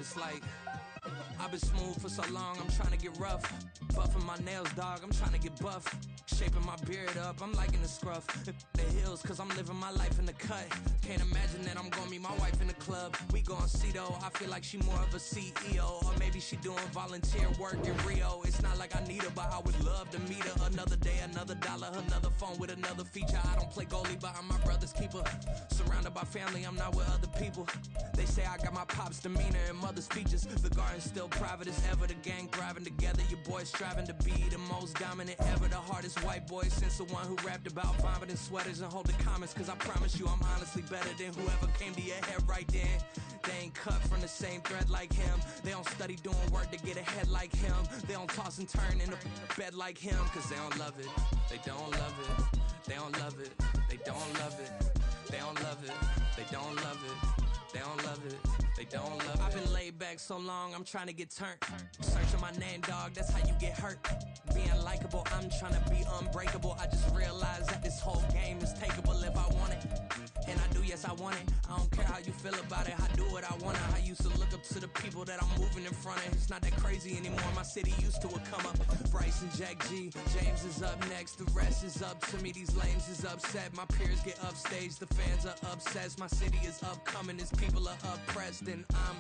It's like I've been smooth for so long, I'm trying to get rough. Buffing my nails, dog, I'm trying to get buff. Shaping my beard up, I'm liking the scruff. The hills, cause I'm living my life in the cut. Can't imagine that I'm gonna meet my wife in the club. We gon' see though, I feel like she more of a CEO. Or maybe she doing volunteer work in Rio. It's not like I need her, but I would love to meet her. Another day, another dollar, another phone with another feature. I don't play goalie, but I'm my brother's keeper. Surrounded by family, I'm not with other people. They say I got my pop's demeanor and mother's features. The garden's still private as ever, the gang thriving together. Your boys striving to be the most dominant ever. The hardest white boy since the one who rapped about vomiting sweaters and holding comments. Cause I promise you I'm honestly better than whoever came to your head right then. They ain't cut from the same thread like him. They don't study doing work to get ahead like him. They don't toss and turn in the bed like him. Cause they don't love it, they don't love it. They don't love it, they don't love it. They don't love it, they don't love it. They don't love it, they don't love it. I've been laid back so long, I'm trying to get turned. Searching my name, dog, that's how you get hurt. Being likable, I'm trying to be unbreakable. I just realized that this whole game is takeable if I want it. And I do, yes, I want it. I don't care how you feel about it, I do what I want to. I used to look up to the people that I'm moving in front of. It's not that crazy anymore, my city used to it come up. Bryce and Jack G, James is up next. The rest is up to me, these lames is upset. My peers get upstaged, the fans are obsessed. My city is upcoming, these people are oppressed. And I'm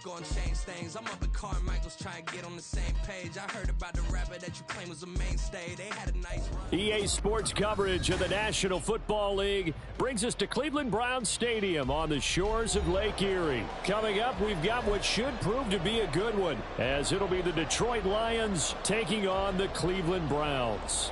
gonna change things. I'm up at Carmichael's trying to get on the same page. I heard about the rapper that you claim was a mainstay. They had a nice run. EA Sports coverage of the National Football League brings us to Cleveland Browns Stadium on the shores of Lake Erie. Coming up, we've got what should prove to be a good one, as it'll be the Detroit Lions taking on the Cleveland Browns.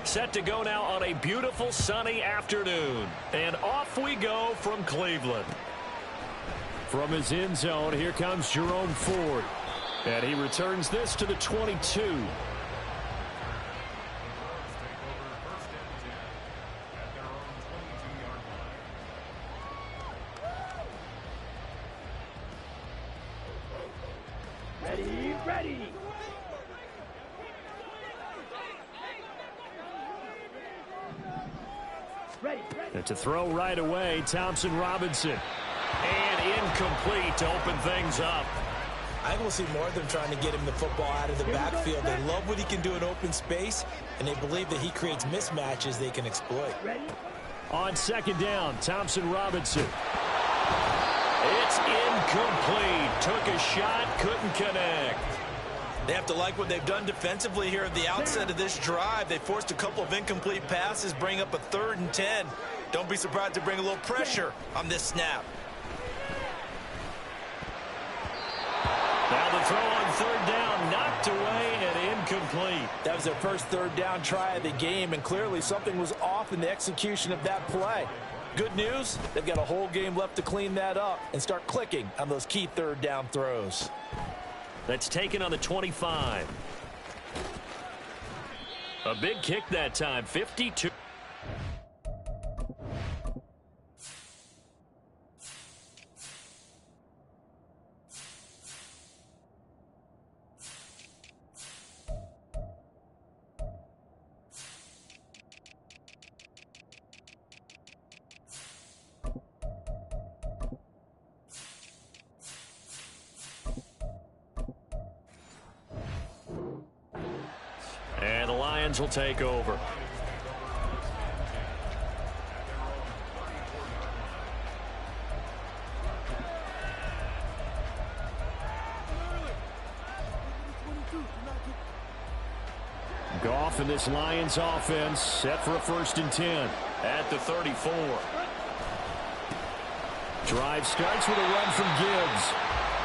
Set to go now on a beautiful sunny afternoon. And off we go from Cleveland. From his end zone, here comes Jerome Ford. And he returns this to the 22. Ready. To throw right away, Thompson Robinson. And incomplete to open things up. I think we'll see more of them trying to get him the football out of the backfield. They love what he can do in open space, and they believe that he creates mismatches they can exploit. On second down, Thompson Robinson. It's incomplete. Took a shot, couldn't connect. They have to like what they've done defensively here at the outset of this drive. They forced a couple of incomplete passes, bring up a 3rd and 10. Don't be surprised to bring a little pressure on this snap. Now the throw on third down, knocked away and incomplete. That was their first 3rd down try of the game, and clearly something was off in the execution of that play. Good news, they've got a whole game left to clean that up and start clicking on those key 3rd down throws. That's taken on the 25. A big kick that time, 52. And the Lions will take over. Goff in this Lions offense set for a 1st and 10 at the 34. Drive starts with a run from Gibbs.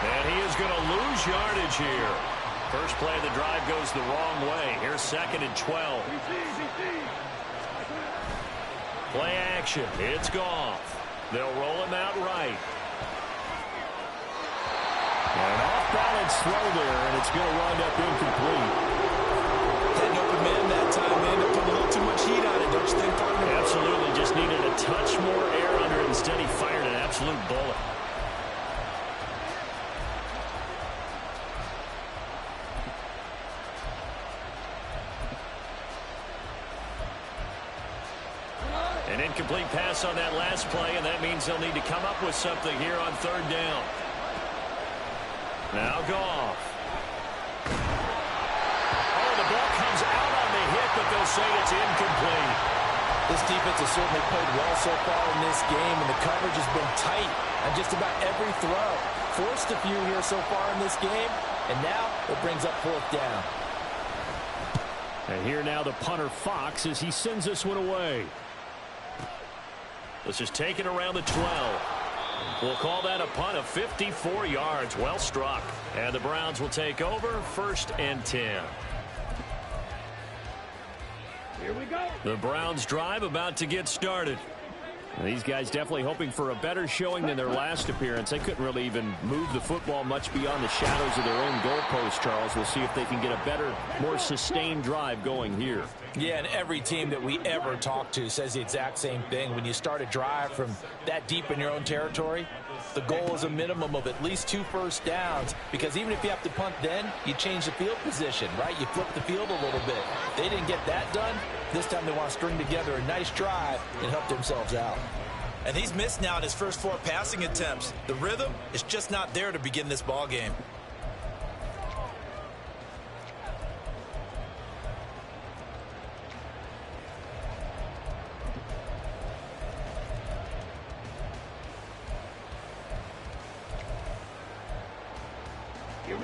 And he is going to lose yardage here. First play of the drive goes the wrong way. Here's 2nd and 12. Play action. It's Goff. They'll roll him out right. An off-balance throw there, and it's going to wind up incomplete. Had an open man approach thing, partner? Absolutely. Just needed a touch more air under it. Instead, he fired an absolute bullet. An incomplete pass on that last play, and that means they'll need to come up with something here on third down. Now Goff. Oh, the ball comes out on the hit, but they'll say it's incomplete. This defense has certainly played well so far in this game, and the coverage has been tight on just about every throw. Forced a few here so far in this game, and now it brings up fourth down. And here now the punter Fox as he sends this one away. This is taken around the 12. We'll call that a punt of 54 yards. Well struck. And the Browns will take over, 1st and 10. Here we go. The Browns drive about to get started. And these guys definitely hoping for a better showing than their last appearance. They couldn't really even move the football much beyond the shadows of their own goalpost, Charles. We'll see if they can get a better, more sustained drive going here. Yeah, and every team that we ever talk to says the exact same thing. When you start a drive from that deep in your own territory, the goal is a minimum of at least 2 first downs, because even if you have to punt then, you change the field position, right? You flip the field a little bit. They didn't get that done. This time they want to string together a nice drive and help themselves out. And he's missed now in his first 4 passing attempts. The rhythm is just not there to begin this ball game.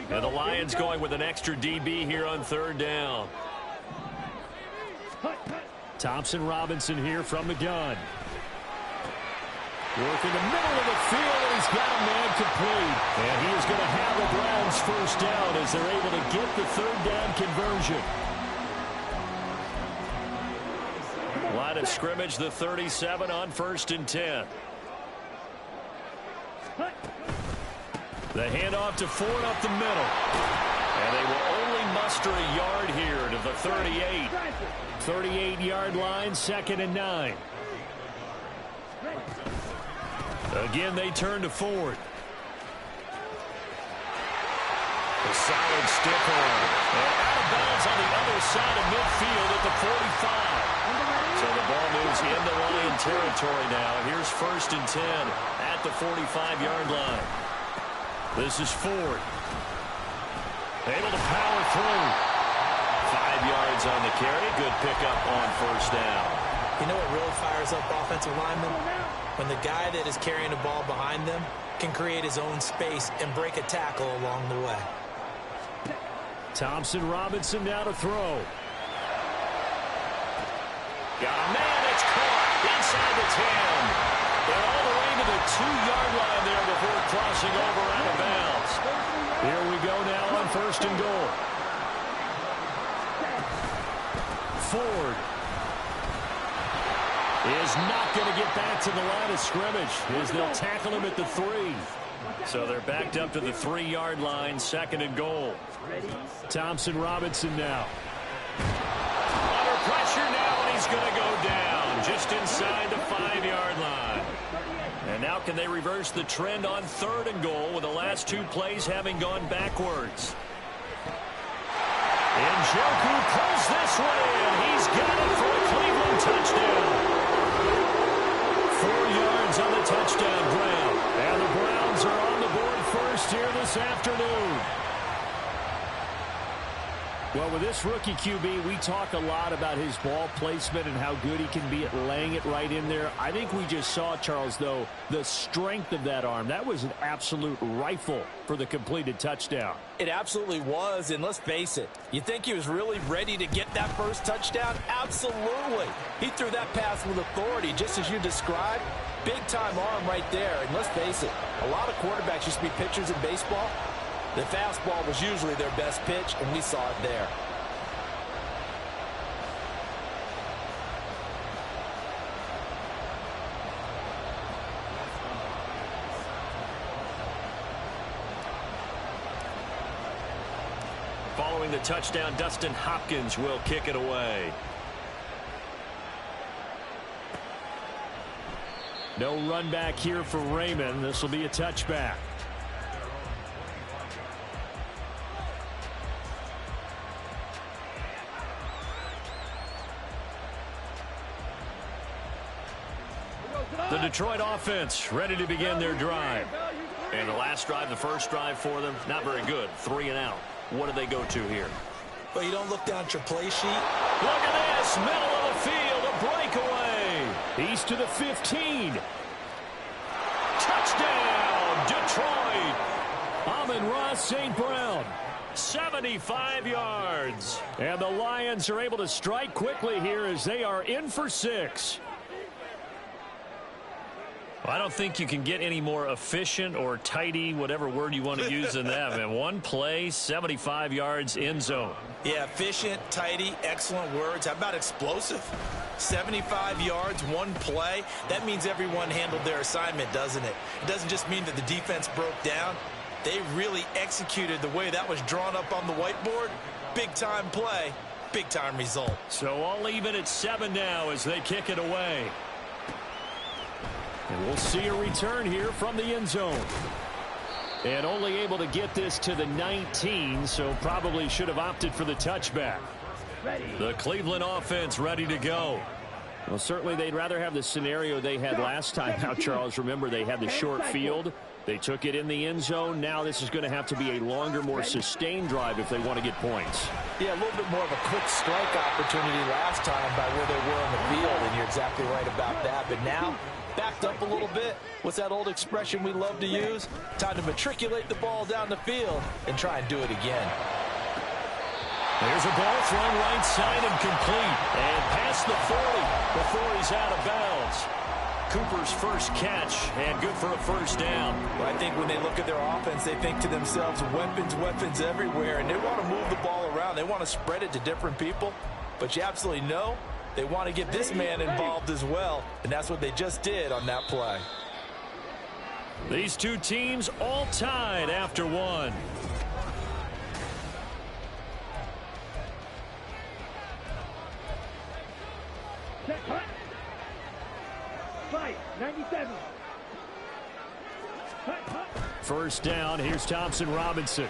And the Lions going with an extra DB here on third down. Thompson Robinson here from the gun. Working the middle of the field, and he's got a man complete. And he is going to have the Browns first down as they're able to get the third down conversion. Line of scrimmage, the 37 on 1st and 10. The handoff to Ford up the middle. And they will only muster a yard here to the 38. 38-yard line, 2nd and 9. Again, they turn to Ford. A solid stiff arm. And out of bounds on the other side of midfield at the 45. So the ball moves into Lion territory now. Here's 1st and 10 at the 45-yard line. This is Ford. Able to power through. 5 yards on the carry. Good pickup on 1st down. You know what really fires up offensive linemen? When the guy that is carrying the ball behind them can create his own space and break a tackle along the way. Thompson Robinson now to throw. Got a man that's caught inside the 10. They're all the way to the 2-yard line there before crossing over out of bounds. Here we go now on 1st and goal. Ford is not going to get back to the line of scrimmage as they'll tackle him at the 3. So they're backed up to the 3-yard line, 2nd and goal. Thompson Robinson now. Under pressure now, and he's going to go down just inside the 5-yard line. And now can they reverse the trend on 3rd and goal with the last 2 plays having gone backwards? And Njoku pulls this one in. He's got it for a Cleveland touchdown. 4 yards on the touchdown ground. And the Browns are on the board first here this afternoon. Well, with this rookie QB, we talk a lot about his ball placement and how good he can be at laying it right in there. I think we just saw, Charles, though, the strength of that arm. That was an absolute rifle for the completed touchdown. It absolutely was, and let's face it, you think he was really ready to get that first touchdown? Absolutely. He threw that pass with authority, just as you described. Big-time arm right there, and let's face it, a lot of quarterbacks used to be pitchers in baseball. The fastball was usually their best pitch, and we saw it there. Following the touchdown, Dustin Hopkins will kick it away. No run back here for Raymond. This will be a touchback. The Detroit offense ready to begin their drive. And the last drive, the first drive for them, not very good. 3 and out. What do they go to here? Well, you don't look down at your play sheet. Look at this. Middle of the field. A breakaway. He's to the 15. Touchdown, Detroit. Amon-Ra St. Brown. 75 yards. And the Lions are able to strike quickly here as they are in for 6. Well, I don't think you can get any more efficient or tidy, whatever word you want to use than that. Man, one play, 75 yards, end zone. Yeah, efficient, tidy, excellent words. How about explosive? 75 yards, one play. That means everyone handled their assignment, doesn't it? It doesn't just mean that the defense broke down. They really executed the way that was drawn up on the whiteboard. Big-time play, big-time result. So all even at 7 now as they kick it away. And we'll see a return here from the end zone. And only able to get this to the 19, so probably should have opted for the touchback. The Cleveland offense ready to go. Well, certainly they'd rather have the scenario they had last time out, Charles. Remember, they had the short field. They took it in the end zone. Now this is going to have to be a longer, more sustained drive if they want to get points. Yeah, a little bit more of a quick strike opportunity last time by where they were on the field, and you're exactly right about that. But now, backed up a little bit. What's that old expression we love to use? Time to matriculate the ball down the field and try and do it again. There's a ball thrown right side and complete. And past the 40 before he's out of bounds. Cooper's first catch, and good for a first down. Well, I think when they look at their offense, they think to themselves, weapons, weapons everywhere, and they want to move the ball around. They want to spread it to different people, but you absolutely know they want to get this man involved as well, and that's what they just did on that play. These two teams all tied after 1. Fight, 97. First down, here's Thompson Robinson.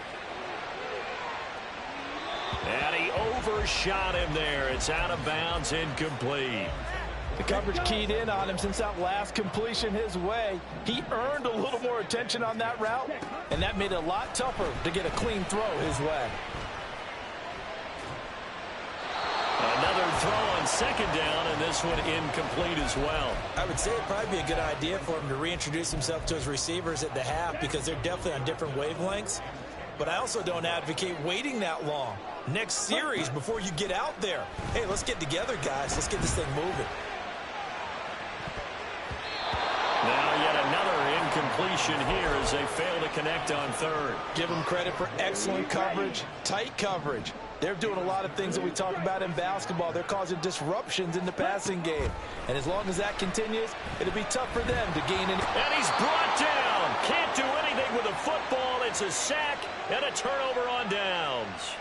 And he overshot him there. It's out of bounds, incomplete. The coverage keyed in on him since that last completion his way. He earned a little more attention on that route, and that made it a lot tougher to get a clean throw his way. Another throw on second down, and this one incomplete as well. I would say it'd probably be a good idea for him to reintroduce himself to his receivers at the half because they're definitely on different wavelengths. But I also don't advocate waiting that long. Next series before you get out there. Hey, let's get together, guys. Let's get this thing moving. Now yet another incompletion here as they fail to connect on third. Give them credit for excellent coverage, tight coverage. They're doing a lot of things that we talk about in basketball. They're causing disruptions in the passing game. And as long as that continues, it'll be tough for them to gain any. And he's brought down. Can't do anything with a football. It's a sack and a turnover on downs.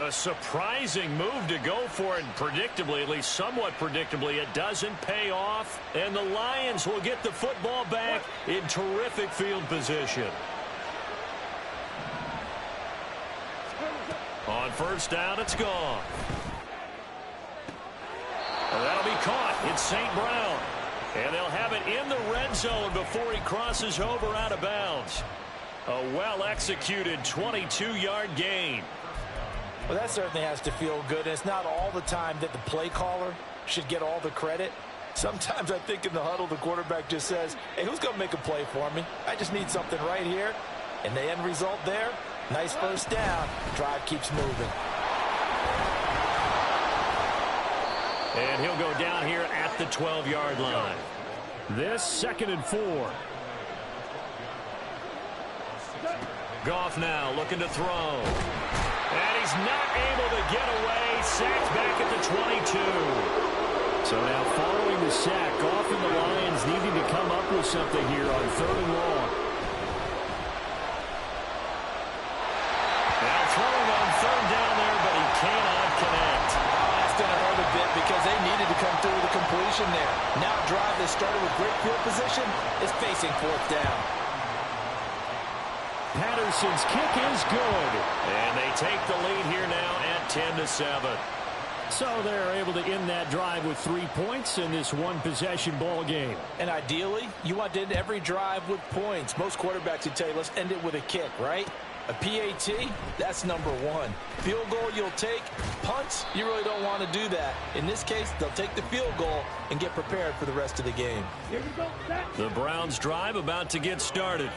A surprising move to go for it, and predictably, at least somewhat predictably, it doesn't pay off. And the Lions will get the football back in terrific field position. On first down, it's gone. Well, that'll be caught. It's St. Brown. And they'll have it in the red zone before he crosses over out of bounds. A well-executed 22-yard gain. Well, that certainly has to feel good. And it's not all the time that the play caller should get all the credit. Sometimes I think in the huddle, the quarterback just says, hey, who's going to make a play for me? I just need something right here. And the end result there, nice first down. Drive keeps moving. And he'll go down here at the 12-yard line. This 2nd and 4. Goff now looking to throw. And he's not able to get away. Sacked back at the 22. So now following the sack, Goff and the Lions needing to come up with something here on 3rd and long. Now throwing on 3rd down there, but he cannot connect. That's going to hurt a bit because they needed to come through with a completion. execution there. Now a drive that started with great field position is facing fourth down. Patterson's kick is good. And they take the lead here now at 10-7. So they're able to end that drive with 3 points in this one-possession ball game. And ideally, you want to end every drive with points. Most quarterbacks would tell you, let's end it with a kick, right? A PAT, that's number one. Field goal you'll take. Punts, you really don't want to do that. In this case, they'll take the field goal and get prepared for the rest of the game. Here we go, set. The Browns drive about to get started.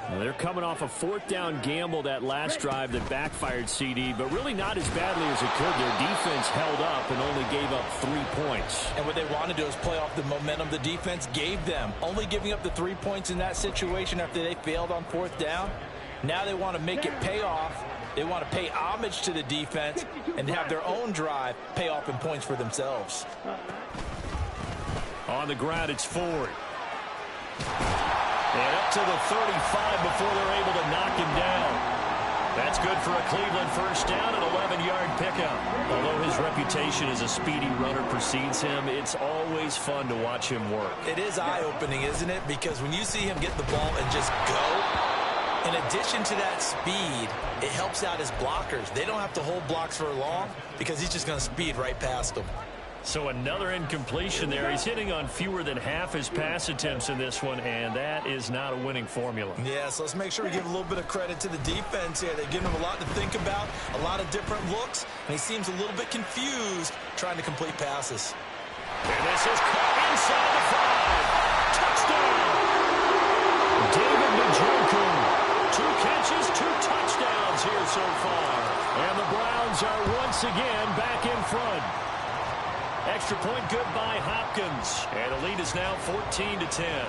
Well, they're coming off a fourth down gamble that last drive that backfired, CD, but really not as badly as it could. Their defense held up and only gave up 3 points. And what they want to do is play off the momentum the defense gave them. Only giving up the 3 points in that situation after they failed on fourth down. Now they want to make it pay off. They want to pay homage to the defense and have their own drive pay off in points for themselves. On the ground, it's Ford. And up to the 35 before they're able to knock him down. That's good for a Cleveland first down, an 11-yard pickup. Although his reputation as a speedy runner precedes him, it's always fun to watch him work. It is eye-opening, isn't it? Because when you see him get the ball and just go, in addition to that speed, it helps out his blockers. They don't have to hold blocks for long because he's just going to speed right past them. So another incompletion there. He's hitting on fewer than half his pass attempts in this one, and that is not a winning formula. Yeah, so let's make sure we give a little bit of credit to the defense here. They're giving him a lot to think about, a lot of different looks, and he seems a little bit confused trying to complete passes. And this is caught inside the 5. Touchdown! David Njoku. 2 catches, 2 touchdowns here so far. And the Browns are once again back in front. Extra point good by Hopkins. And the lead is now 14-10.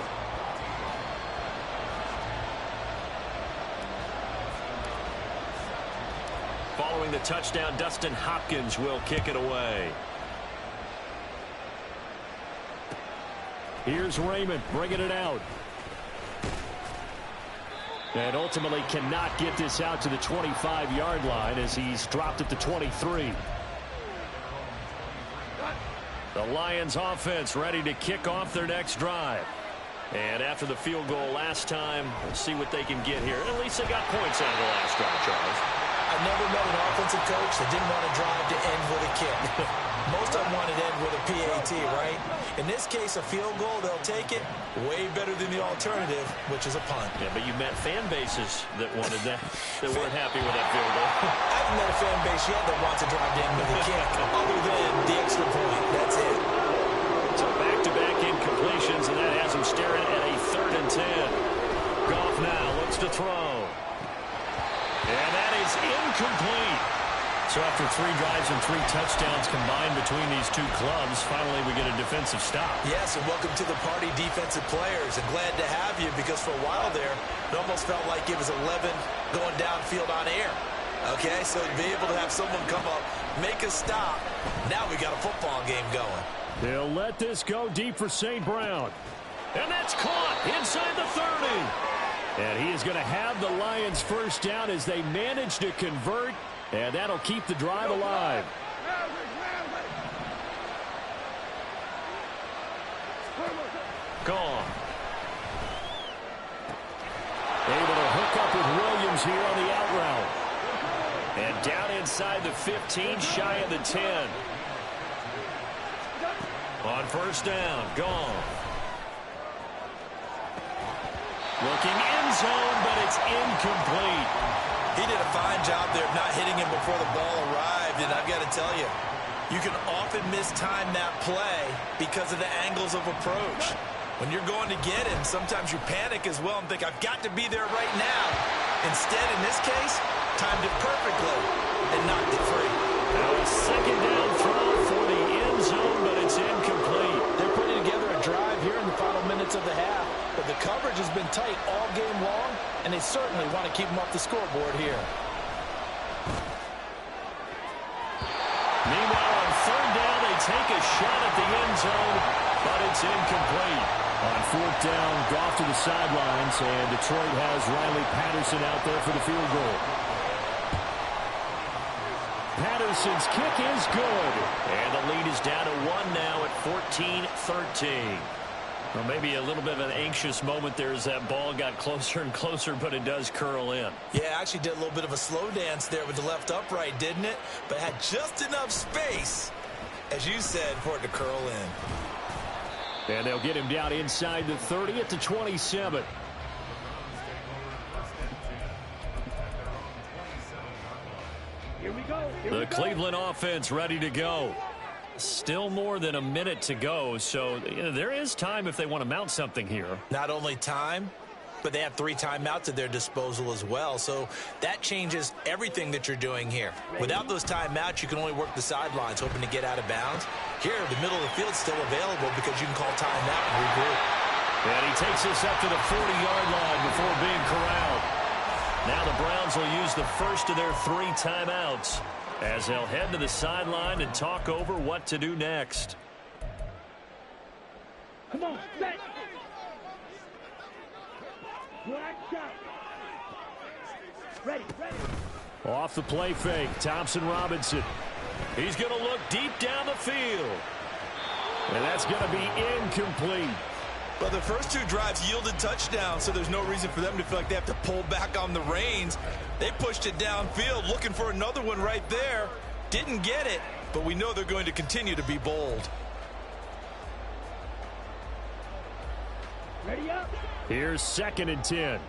Following the touchdown, Dustin Hopkins will kick it away. Here's Raymond bringing it out. And ultimately cannot get this out to the 25-yard line as he's dropped at the 23. The Lions offense ready to kick off their next drive. And after the field goal last time, we'll see what they can get here. At least they got points out of the last drive, Charles. I've never met an offensive coach that didn't want to drive to end with a kick. Most of them wanted to end with a PAT, right? In this case, a field goal, they'll take it. Way better than the alternative, which is a punt. Yeah, but you met fan bases that wanted that, that weren't happy with that field goal. I haven't met a fan base yet that wants to drive to end with a kick, other than the extra point. That's it. So back-to-back incompletions, and that has him staring at a 3rd and 10. Goff now looks to throw. And that is incomplete. So after 3 drives and 3 touchdowns combined between these two clubs, finally we get a defensive stop. Yes, and welcome to the party, defensive players. And glad to have you, because for a while there, it almost felt like it was 11 going downfield on air. Okay, so to be able to have someone come up, make a stop, now we got a football game going. They'll let this go deep for St. Brown. And that's caught inside the 30. And he is going to have the Lions first down as they manage to convert. And that'll keep the drive alive. Gone. Able to hook up with Williams here on the out route. And down inside the 15, shy of the 10. On first down, gone. Looking end zone, but it's incomplete. He did a fine job there of not hitting him before the ball arrived, and I've got to tell you, you can often mistime that play because of the angles of approach. When you're going to get him, sometimes you panic as well and think, I've got to be there right now. Instead, in this case, timed it perfectly and knocked it free. Now a second down throw for the end zone, but it's incomplete. They're putting together a drive here in the final minutes of the half, but the coverage has been tight all game long, and they certainly want to keep them off the scoreboard here. Meanwhile, on third down, they take a shot at the end zone, but it's incomplete. On fourth down, Goff to the sidelines, and Detroit has Riley Patterson out there for the field goal. Patterson's kick is good. And the lead is down to 1 now at 14-13. Well, maybe a little bit of an anxious moment there as that ball got closer and closer, but it does curl in. Yeah, actually did a little bit of a slow dance there with the left upright, didn't it? But had just enough space, as you said, for it to curl in. And they'll get him down inside the 30 at the 27. Here we go. The Cleveland offense ready to go. Still more than a minute to go, so there is time if they want to mount something here. Not only time, but they have 3 timeouts at their disposal as well, so that changes everything that you're doing here. Without those timeouts, you can only work the sidelines, hoping to get out of bounds. Here, the middle of the field's still available because you can call timeout and regroup. And he takes this up to the 40-yard line before being corralled. Now the Browns will use the first of their 3 timeouts as they'll head to the sideline and talk over what to do next. Come on, set. Black shot. Ready. Off the play fake, Thompson Robinson. He's going to look deep down the field. And that's going to be incomplete. Well, the first 2 drives yielded touchdowns, so there's no reason for them to feel like they have to pull back on the reins. They pushed it downfield, looking for another one right there. Didn't get it, but we know they're going to continue to be bold. Ready up. Here's 2nd and 10.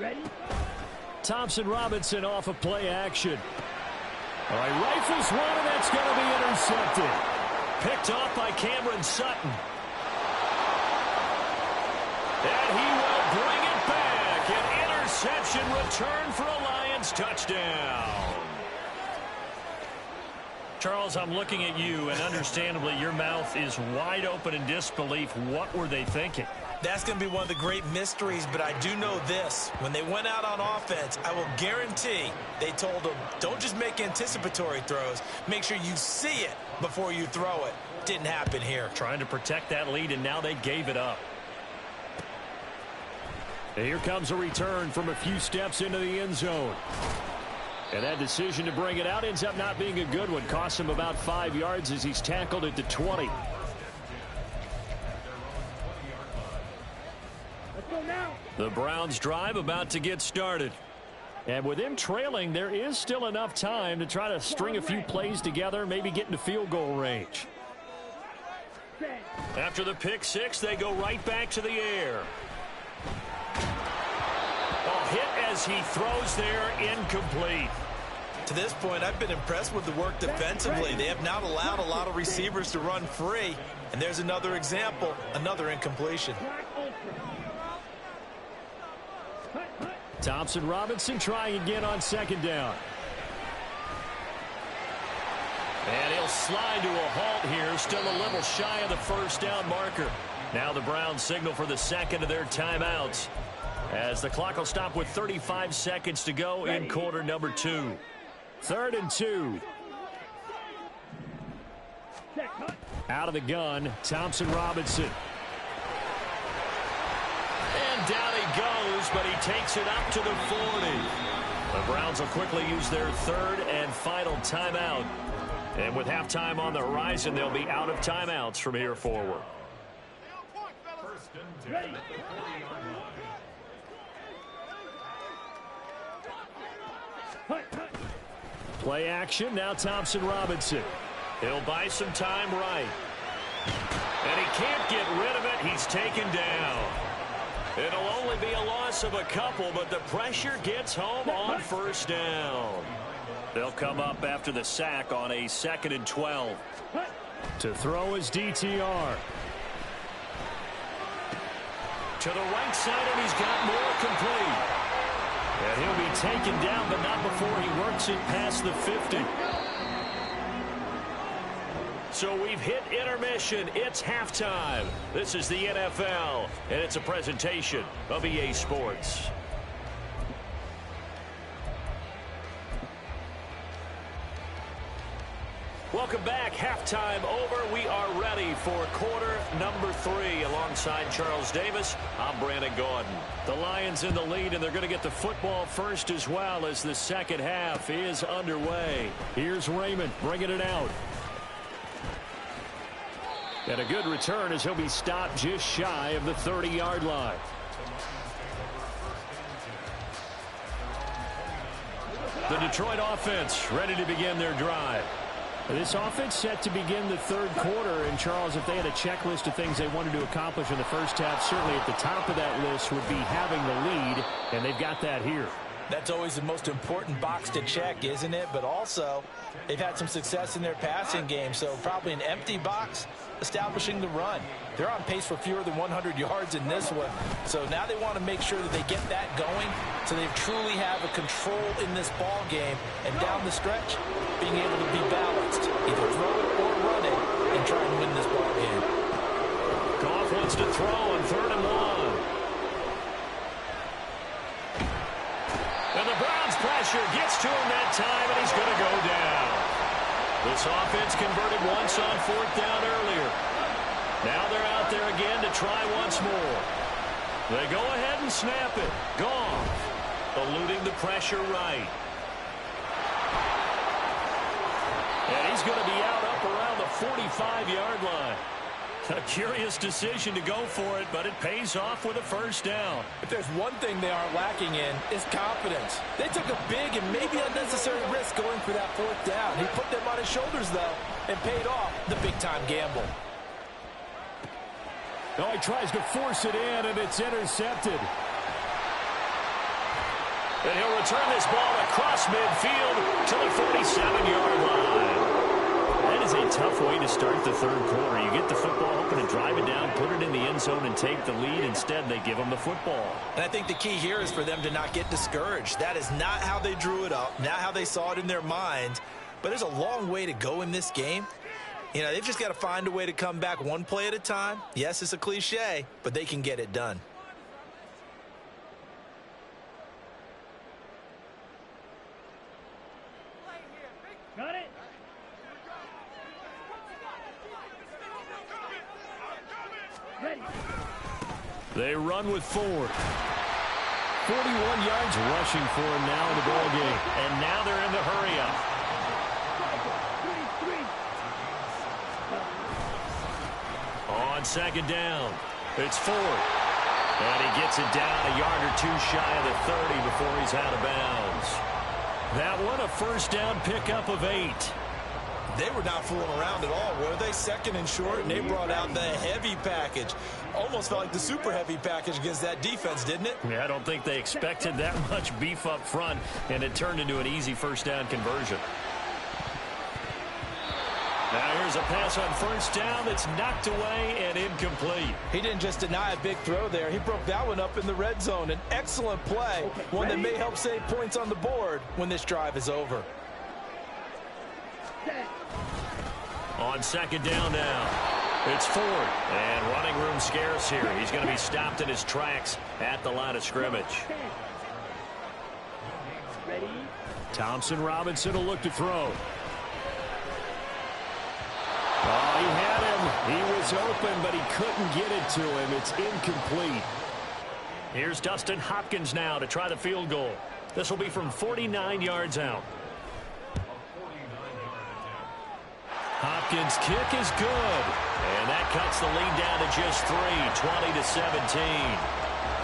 Ready. Thompson Robinson off of play action. All right, rifles one, and that's going to be intercepted. Picked off by Cameron Sutton. And he will bring it back. An interception return for a Lions touchdown. Charles, I'm looking at you, and understandably your mouth is wide open in disbelief. What were they thinking? That's going to be one of the great mysteries, but I do know this. When they went out on offense, I will guarantee they told them, don't just make anticipatory throws. Make sure you see it before you throw it. Didn't happen here. Trying to protect that lead, and now they gave it up. And here comes a return from a few steps into the end zone. And that decision to bring it out ends up not being a good one. Costs him about 5 yards as he's tackled at the 20. The Browns drive about to get started. And with them trailing, there is still enough time to try to string a few plays together, maybe get into field goal range. After the pick 6, they go right back to the air. A hit as he throws there, incomplete. To this point, I've been impressed with the work defensively. They have not allowed a lot of receivers to run free. And there's another example, another incompletion. Thompson Robinson trying again on 2nd down. And he'll slide to a halt here, still a little shy of the 1st down marker. Now the Browns signal for the 2nd of their timeouts, as the clock will stop with 35 seconds to go in quarter number 2. 3rd and 2. Out of the gun, Thompson Robinson. And down he goes, but he takes it up to the 40. The Browns will quickly use their 3rd and final timeout. And with halftime on the horizon, they'll be out of timeouts from here forward. Play action, now Thompson Robinson. He'll buy some time right. And he can't get rid of it. He's taken down. It'll only be a loss of a couple, but the pressure gets home on 1st down. They'll come up after the sack on a 2nd and 12. To throw is DTR. To the right side, and he's got more complete. And he'll be taken down, but not before he works it past the 50. So we've hit intermission. It's halftime. This is the NFL, and it's a presentation of EA Sports. Welcome back. Halftime over. We are ready for quarter number 3. Alongside Charles Davis, I'm Brandon Gordon. The Lions in the lead, and they're going to get the football first as well as the second half is underway. Here's Raymond bringing it out. And a good return as he'll be stopped just shy of the 30-yard line. The Detroit offense ready to begin their drive. This offense set to begin the third quarter. And, Charles, if they had a checklist of things they wanted to accomplish in the first half, certainly at the top of that list would be having the lead, and they've got that here. That's always the most important box to check, isn't it? But also, they've had some success in their passing game, so probably an empty box establishing the run. They're on pace for fewer than 100 yards in this one. So now they want to make sure that they get that going so they truly have a control in this ball game. And down the stretch, being able to be balanced, either throw it or run it, and try and win this ball game. Goff wants to throw on 3rd and 1. And the Browns pressure gets to him that time, and he's going to go down. This offense converted once on 4th down earlier. Now they're out there again to try once more. They go ahead and snap it. Goff eluding the pressure right. And he's going to be out up around the 45-yard line. A curious decision to go for it, but it pays off with a first down. If there's one thing they aren't lacking in, it's confidence. They took a big and maybe unnecessary risk going for that 4th down. He put them on his shoulders, though, and paid off the big-time gamble. Oh, he tries to force it in, and it's intercepted. And he'll return this ball across midfield to the 47-yard line. That is a tough way to start the third quarter. You get the football open and drive it down, put it in the end zone, and take the lead. Instead, they give them the football. And I think the key here is for them to not get discouraged. That is not how they drew it up, not how they saw it in their mind. But there's a long way to go in this game. You know, they've just got to find a way to come back one play at a time. Yes, it's a cliche, but they can get it done. Got it. Ready. They run with Ford. 41 yards rushing for him now in the ball game. And now they're in the hurry-up. 3-3. On 2nd down, it's Ford. And he gets it down a yard or 2 shy of the 30 before he's out of bounds. That one a first down pickup of 8. They were not fooling around at all, were they? 2nd and short, and they brought out the heavy package. Almost felt like the super heavy package against that defense, didn't it? Yeah, I don't think they expected that much beef up front, and it turned into an easy first down conversion. Now here's a pass on 1st down that's knocked away and incomplete. He didn't just deny a big throw there. He broke that one up in the red zone. An excellent play, one that may help save points on the board when this drive is over. On 2nd down now, it's Ford. And running room scarce here. He's going to be stopped in his tracks at the line of scrimmage. Ready. Thompson Robinson will look to throw. Oh, he had him. He was open, but he couldn't get it to him. It's incomplete. Here's Dustin Hopkins now to try the field goal. This will be from 49 yards out. Hopkins' kick is good. And that cuts the lead down to just 3, 20-17.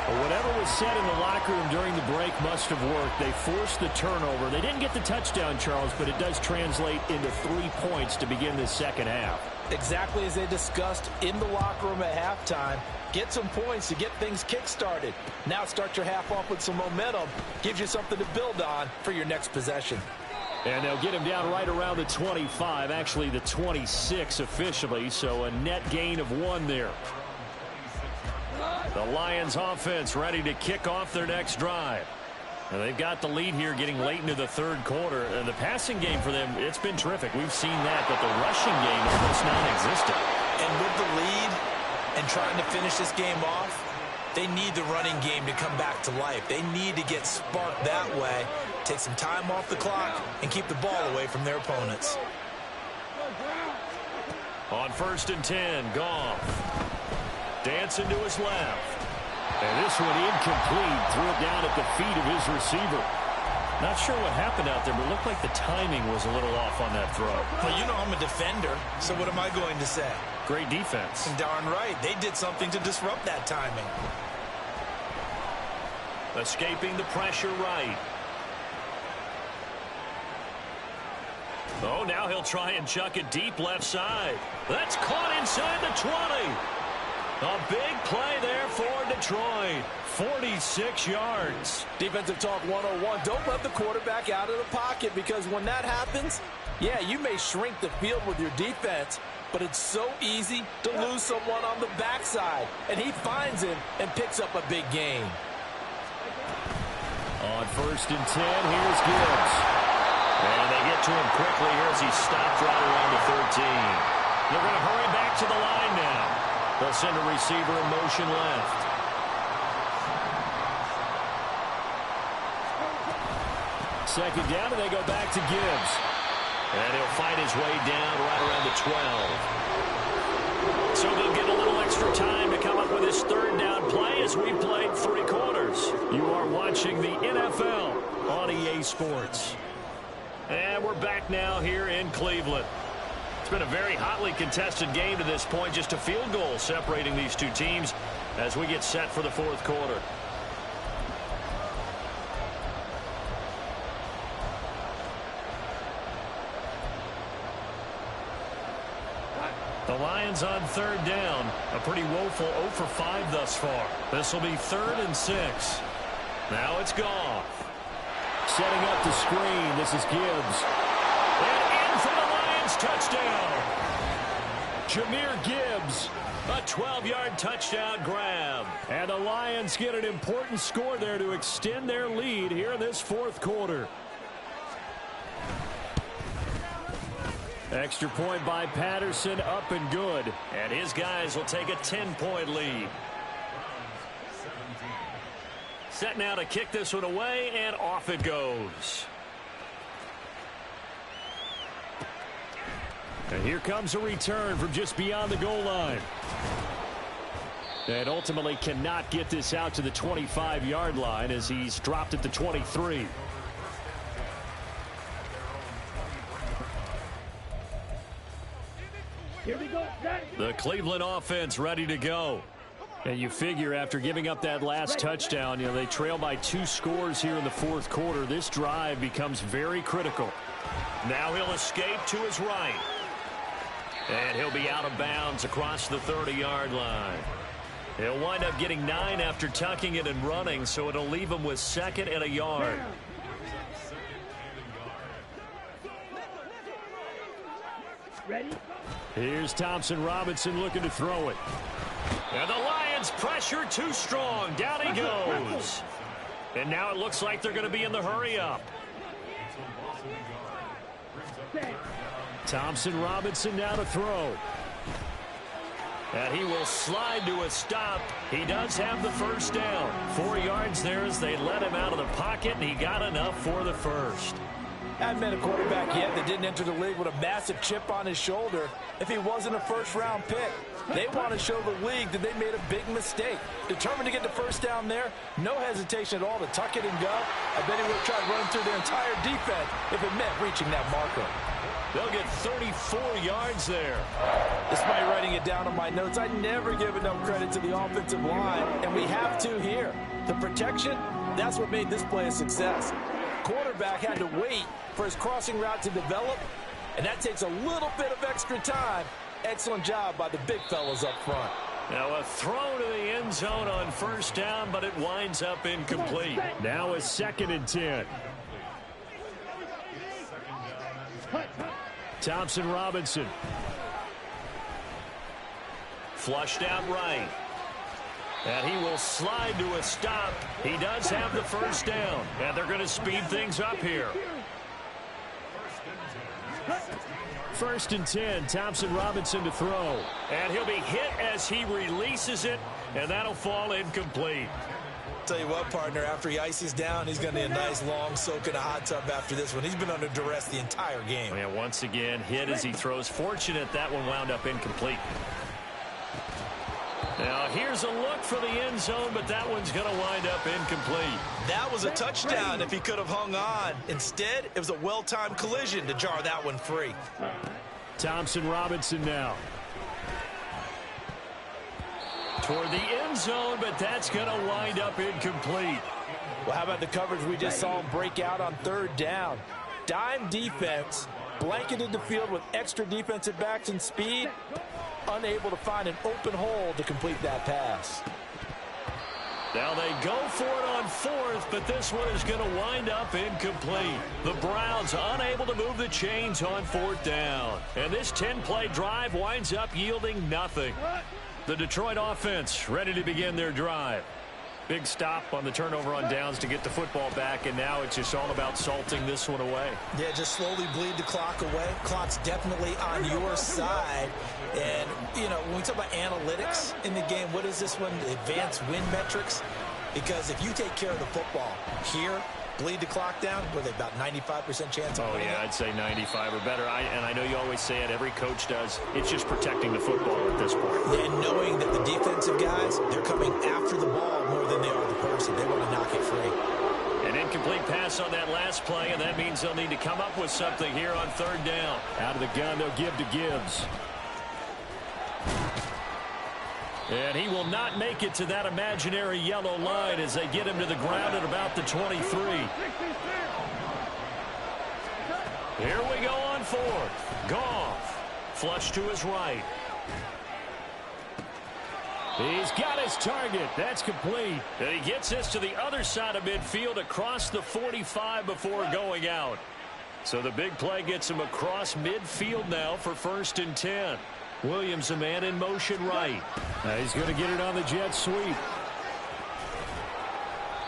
Well, whatever was said in the locker room during the break must have worked. They forced the turnover. They didn't get the touchdown, Charles, but it does translate into 3 points to begin the second half. Exactly as they discussed in the locker room at halftime. Get some points to get things kick-started. Now start your half off with some momentum. Gives you something to build on for your next possession. And they'll get him down right around the 25, actually the 26 officially, so a net gain of 1 there. The Lions offense ready to kick off their next drive. And they've got the lead here getting late into the third quarter. And the passing game for them, it's been terrific. We've seen that, but the rushing game almost non-existent. And with the lead and trying to finish this game off, they need the running game to come back to life. They need to get sparked that way, take some time off the clock, and keep the ball away from their opponents. On 1st and 10, Goff. Dancing to his left. And this one incomplete. Threw it down at the feet of his receiver. Not sure what happened out there, but it looked like the timing was a little off on that throw. Well, you know I'm a defender, so what am I going to say? Great defense. And darn right, they did something to disrupt that timing. Escaping the pressure right. Oh, now he'll try and chuck it deep left side. That's caught inside the 20. A big play there for Detroit. 46 yards. Defensive talk 101. Don't let the quarterback out of the pocket, because when that happens, yeah, you may shrink the field with your defense, but it's so easy to lose someone on the backside. And he finds him and picks up a big gain. On 1st and 10, here's Gibbs. And they get to him quickly here as he stopped right around the 13. They're going to hurry back to the line now. They'll send a receiver in motion left. Second down, and they go back to Gibbs. And he'll fight his way down right around the 12. So they'll get a little extra time to come up with his 3rd down play as we played 3 quarters. You are watching the NFL on EA Sports. And we're back now here in Cleveland. It's been a very hotly contested game to this point. Just a field goal separating these two teams as we get set for the 4th quarter. The Lions on 3rd down. A pretty woeful 0 for 5 thus far. This will be 3rd and 6. Now it's Goff. Setting up the screen. This is Gibbs. And in for the Lions touchdown. Jahmyr Gibbs. A 12-yard touchdown grab. And the Lions get an important score there to extend their lead here in this 4th quarter. Extra point by Patterson, up and good. And his guys will take a 10-point lead. Set now to kick this one away, and off it goes. And here comes a return from just beyond the goal line. And ultimately cannot get this out to the 25-yard line as he's dropped at the 23. Here we go. The Cleveland offense ready to go. And you figure after giving up that last touchdown, you know, they trail by 2 scores here in the 4th quarter. This drive becomes very critical. Now he'll escape to his right. And he'll be out of bounds across the 30-yard line. He'll wind up getting 9 after tucking it and running, so it'll leave him with 2nd and a yard. Ready? Here's Thompson Robinson looking to throw it. And the Lions pressure too strong. Down he goes. And now it looks like they're going to be in the hurry up. Thompson Robinson now to throw. And he will slide to a stop. He does have the 1st down. 4 yards there as they let him out of the pocket, and he got enough for the 1st. Hadn't been a quarterback yet that didn't enter the league with a massive chip on his shoulder if he wasn't a 1st-round pick. They want to show the league that they made a big mistake. Determined to get the 1st down there, no hesitation at all to tuck it and go. I bet he would have tried running through their entire defense if it meant reaching that marker. They'll get 34 yards there. Despite writing it down on my notes, I never give enough credit to the offensive line, and we have to here. The protection, that's what made this play a success. Quarterback had to wait for his crossing route to develop, and that takes a little bit of extra time. Excellent job by the big fellas up front. Now a throw to the end zone on 1st down, but it winds up incomplete. Now a 2nd and 10. Thompson Robinson. Flushed out right. And he will slide to a stop. He does have the 1st down. And they're going to speed things up here. 1st and 10. Thompson Robinson to throw. And he'll be hit as he releases it. And that'll fall incomplete. Tell you what, partner, after he ices down, he's going to need a nice long soak in a hot tub after this one. He's been under duress the entire game. Yeah, once again, hit as he throws. Fortunate that one wound up incomplete. Now, here's a look for the end zone, but that one's going to wind up incomplete. That was a touchdown if he could have hung on. Instead, it was a well-timed collision to jar that one free. Thompson Robinson now. Toward the end zone, but that's going to wind up incomplete. Well, how about the coverage we just saw him break out on third down? Dime defense, blanketed the field with extra defensive backs and speed, unable to find an open hole to complete that pass. Now they go for it on fourth, but this one is going to wind up incomplete. The Browns unable to move the chains on fourth down. And this 10-play drive winds up yielding nothing. The Detroit offense ready to begin their drive. Big stop on the turnover on downs to get the football back, and now it's just all about salting this one away. Yeah, just slowly bleed the clock away. Clock's definitely on your side. And, you know, when we talk about analytics in the game, what is this one? Advanced win metrics? Because if you take care of the football here, bleed the clock down, with about 95% chance of winning. Yeah, I'd say 95 or better. And I know you always say it, every coach does. It's just protecting the football at this point. And knowing that the defensive guys, they're coming after the ball more than they are the person. They want to knock it free. An incomplete pass on that last play, and that means they'll need to come up with something here on third down. Out of the gun, they'll give to Gibbs. And he will not make it to that imaginary yellow line as they get him to the ground at about the 23. Here we go on fourth. Goff. Flush to his right. He's got his target. That's complete. And he gets this to the other side of midfield across the 45 before going out. So the big play gets him across midfield now for 1st and 10. Williams, a man in motion right. He's going to get it on the jet sweep.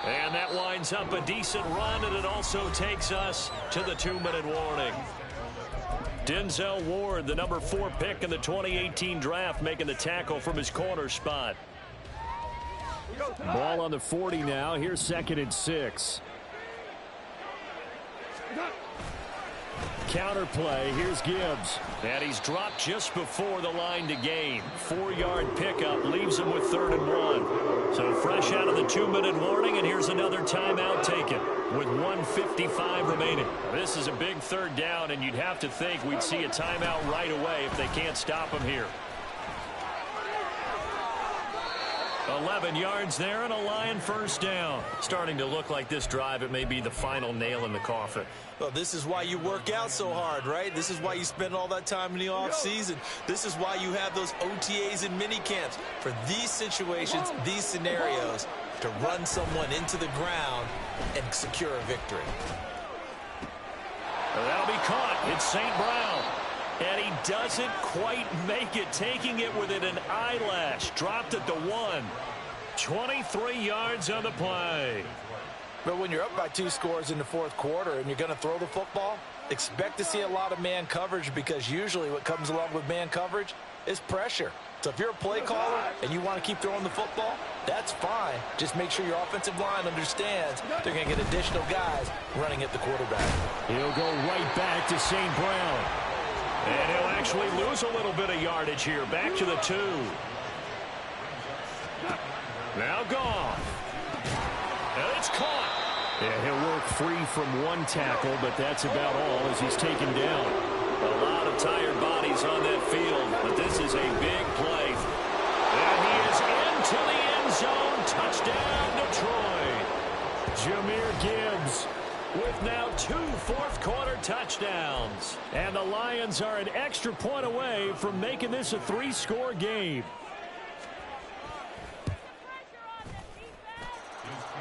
And that winds up a decent run, and it also takes us to the 2-minute warning. Denzel Ward, the number 4 pick in the 2018 draft, making the tackle from his corner spot. Ball on the 40 now. Here's 2nd and 6. Counter play. Here's Gibbs. And he's dropped just before the line to gain. 4-yard pickup leaves him with 3rd and 1. So fresh out of the 2-minute warning, and here's another timeout taken with 1:55 remaining. This is a big 3rd down, and you'd have to think we'd see a timeout right away if they can't stop him here. 11 yards there and a Lion 1st down. Starting to look like this drive, it may be the final nail in the coffin. Well, this is why you work out so hard, right? This is why you spend all that time in the offseason. This is why you have those OTAs and mini camps. For these situations, these scenarios, to run someone into the ground and secure a victory. Well, that'll be caught. It's St. Brown. And he doesn't quite make it, taking it within an eyelash. Dropped at the 1. 23 yards on the play. But when you're up by 2 scores in the 4th quarter and you're going to throw the football, expect to see a lot of man coverage, because usually what comes along with man coverage is pressure. So if you're a play caller and you want to keep throwing the football, that's fine. Just make sure your offensive line understands they're going to get additional guys running at the quarterback. He'll go right back to St. Brown. And he'll actually lose a little bit of yardage here. Back to the 2. Now Goff. And it's caught. Yeah, he'll work free from 1 tackle, but that's about all as he's taken down. A lot of tired bodies on that field, but this is a big play. And he is into the end zone. Touchdown, Detroit. Jahmyr Gibbs with now 2 fourth-quarter touchdowns. And the Lions are an extra point away from making this a 3-score game.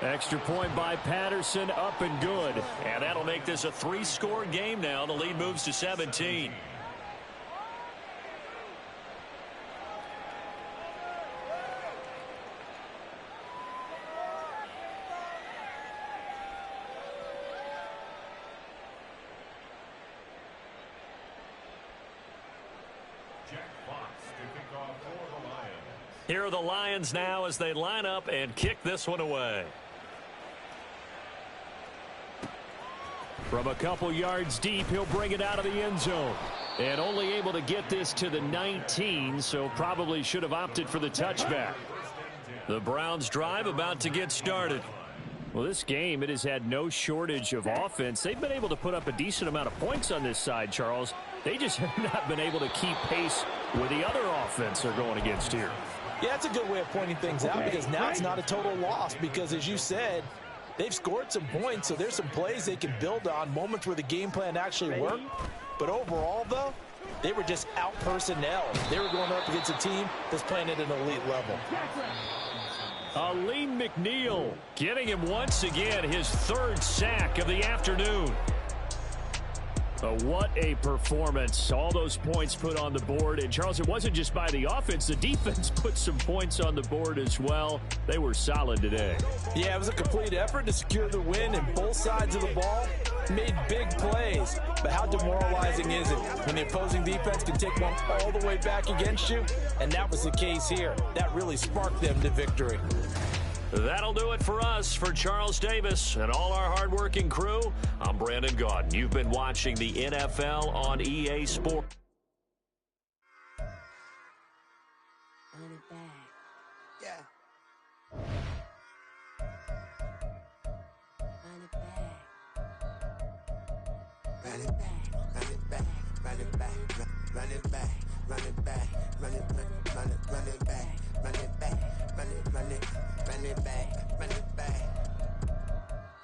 Extra point by Patterson, up and good. And that'll make this a 3-score game now. The lead moves to 17. Here are the Lions now as they line up and kick this one away. From a couple yards deep, he'll bring it out of the end zone. And only able to get this to the 19, so probably should have opted for the touchback. The Browns drive about to get started. Well, this game, it has had no shortage of offense. They've been able to put up a decent amount of points on this side, Charles. They just have not been able to keep pace with the other offense they're going against here. Yeah, that's a good way of pointing things out, because now it's not a total loss, because as you said, they've scored some points, so there's some plays they can build on, moments where the game plan actually worked. But overall, though, they were just out-personnel. They were going up against a team that's playing at an elite level. Aleem McNeil getting him once again his third sack of the afternoon. What a performance. All those points put on the board. And, Charles, it wasn't just by the offense. The defense put some points on the board as well. They were solid today. Yeah, it was a complete effort to secure the win, and both sides of the ball made big plays. But how demoralizing is it when the opposing defense can take one all the way back against you? And that was the case here. That really sparked them to victory. That'll do it for us. For Charles Davis and all our hardworking crew, I'm Brandon Gaudin. You've been watching the NFL on EA Sports. Run it back. Yeah. Run it back. Run it back, run it back, run it back, run it back, run it back, run it back, run it back, run it back, run it back, run it back,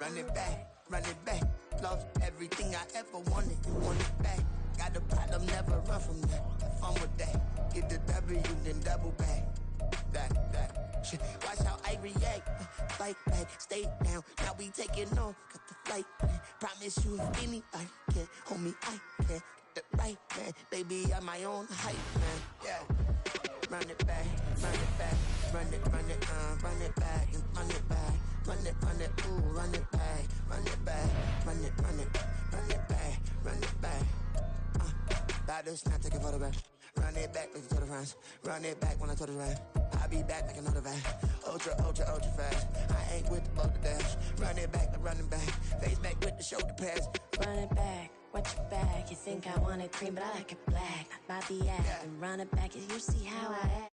run it back, run it back. Lost everything I ever wanted, want it back. Got a problem, never run from that. Have fun with that. Get the W, then double back. That shit. Watch how I react. Fight back, stay down. Now we taking off. Got the flight plan. Promise you if anybody can, homie, I can. Get the right man. Baby, I'm my own hype man. Yeah. Run it back, run it back, run it back, and run it back, run it, ooh, run it back, run it back, run it back, run it back. Battles, not taking photograph. Run it back like you told the friends. Run it back when I told the rhyme. I'll be back like another van. Ultra, ultra, ultra fast. I ain't with the blow the dash. Run it back, like running back. Face back with the shoulder pads. Run it back. Watch your back. You think I want it cream, but I like it black. My BF and run it back. You see how I act.